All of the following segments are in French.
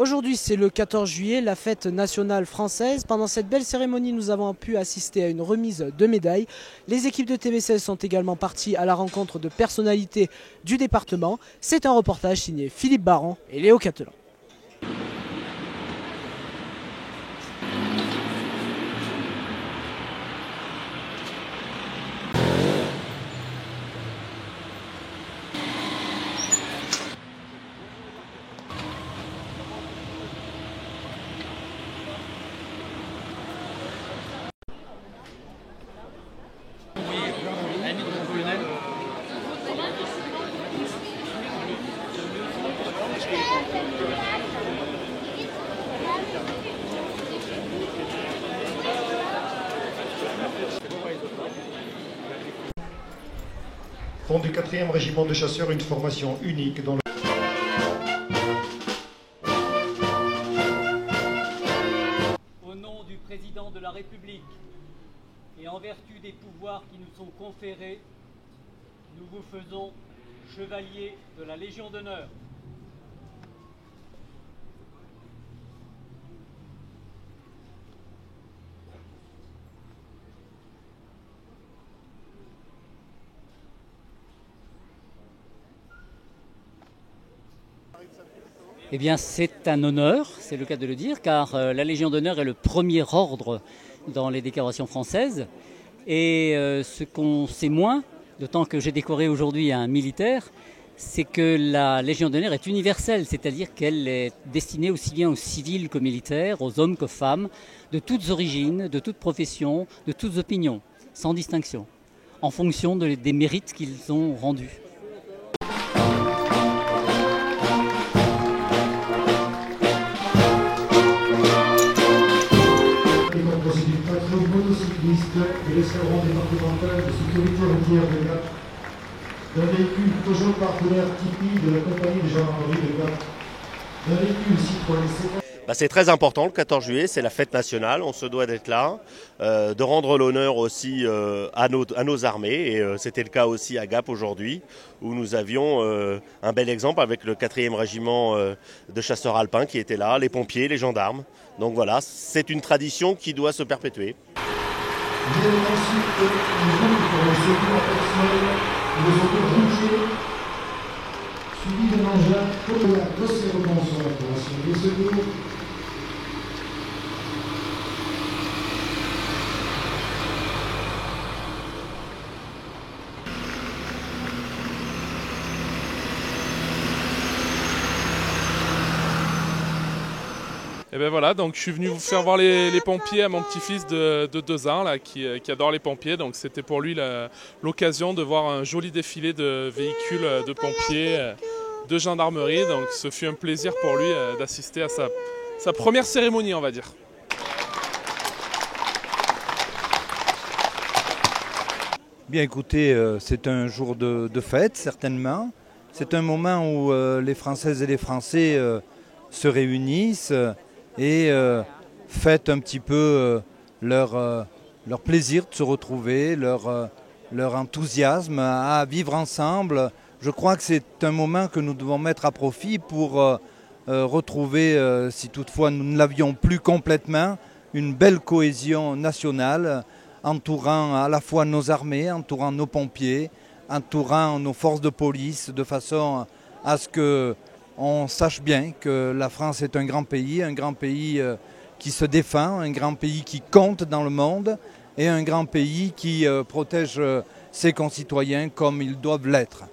Aujourd'hui, c'est le 14 juillet, la fête nationale française. Pendant cette belle cérémonie, nous avons pu assister à une remise de médailles. Les équipes de TV16 sont également parties à la rencontre de personnalités du département. C'est un reportage signé Philippe Baron et Léo Catelan. Fond du 4e régiment de chasseurs, une formation unique dans le... Au nom du président de la République et en vertu des pouvoirs qui nous sont conférés, nous vous faisons chevalier de la Légion d'honneur. Eh bien, c'est un honneur, c'est le cas de le dire, car la Légion d'honneur est le premier ordre dans les décorations françaises. Et ce qu'on sait moins, d'autant que j'ai décoré aujourd'hui un militaire, c'est que la Légion d'honneur est universelle, c'est-à-dire qu'elle est destinée aussi bien aux civils qu'aux militaires, aux hommes qu'aux femmes, de toutes origines, de toutes professions, de toutes opinions, sans distinction, en fonction des mérites qu'ils ont rendus. De l'escadron départemental de sécurité routière de Gap, d'un véhicule Peugeot partenaire Tipeee de la compagnie de gendarmerie de Gap, d'un véhicule Citroën C4. C'est très important, le 14 juillet, c'est la fête nationale, on se doit d'être là, de rendre l'honneur aussi à nos armées, et c'était le cas aussi à Gap aujourd'hui, où nous avions un bel exemple avec le 4e régiment de chasseurs alpins qui était là, les pompiers, les gendarmes. Donc voilà, c'est une tradition qui doit se perpétuer. Il y a ensuite une route pour les secours personnels et les secours routiers, suivi d'un engin populaire de ces rebonds sur la opération des secours. Et ben voilà, donc je suis venu vous faire voir les pompiers à mon petit-fils de 2 ans là, qui adore les pompiers. Donc c'était pour lui l'occasion de voir un joli défilé de véhicules de pompiers, de gendarmerie. Donc ce fut un plaisir pour lui d'assister à sa première cérémonie, on va dire. Bien écoutez, c'est un jour de fête certainement. C'est un moment où les Françaises et les Français se réunissent et fêtent un petit peu leur plaisir de se retrouver, leur enthousiasme à vivre ensemble. Je crois que c'est un moment que nous devons mettre à profit pour retrouver, si toutefois nous ne l'avions plus complètement, une belle cohésion nationale entourant à la fois nos armées, entourant nos pompiers, entourant nos forces de police, de façon à ce qu'on sache bien que la France est un grand pays qui se défend, un grand pays qui compte dans le monde et un grand pays qui protège ses concitoyens comme ils doivent l'être.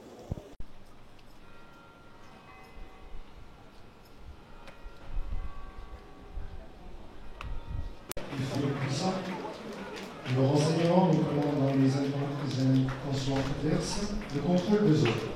Le renseignement, notamment dans les intentions adverses, le contrôle des autres.